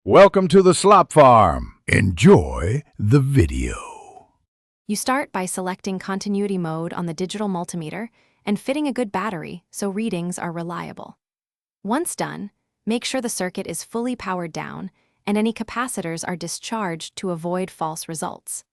Welcome to the Slop Farm. Enjoy the video. You start by selecting continuity mode on the digital multimeter and fitting a good battery so readings are reliable. Once done, make sure the circuit is fully powered down and any capacitors are discharged to avoid false results.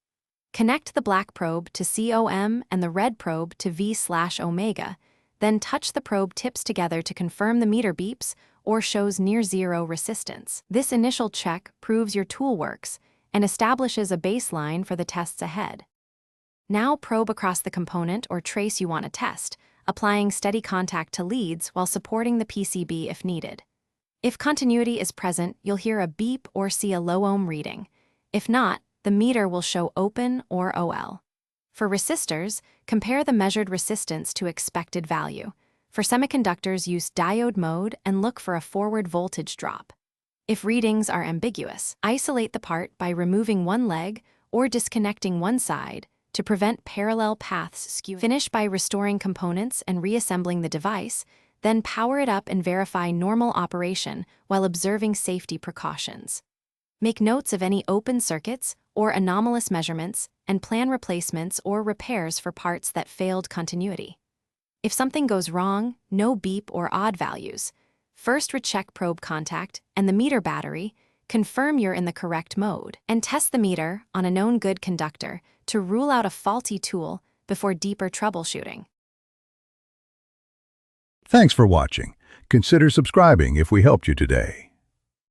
Connect the black probe to COM and the red probe to V/omega, then touch the probe tips together to confirm the meter beeps or shows near zero resistance. This initial check proves your tool works and establishes a baseline for the tests ahead. Now probe across the component or trace you want to test, applying steady contact to leads while supporting the PCB if needed. If continuity is present, you'll hear a beep or see a low ohm reading. If not, the meter will show open or OL. For resistors, compare the measured resistance to expected value. For semiconductors, use diode mode and look for a forward voltage drop. If readings are ambiguous, isolate the part by removing one leg or disconnecting one side to prevent parallel paths skewing. Finish by restoring components and reassembling the device, then power it up and verify normal operation while observing safety precautions. Make notes of any open circuits or anomalous measurements and plan replacements or repairs for parts that failed continuity. If something goes wrong, no beep or odd values. First recheck probe contact and the meter battery, confirm you're in the correct mode, and test the meter on a known good conductor to rule out a faulty tool before deeper troubleshooting. Thanks for watching. Consider subscribing if we helped you today.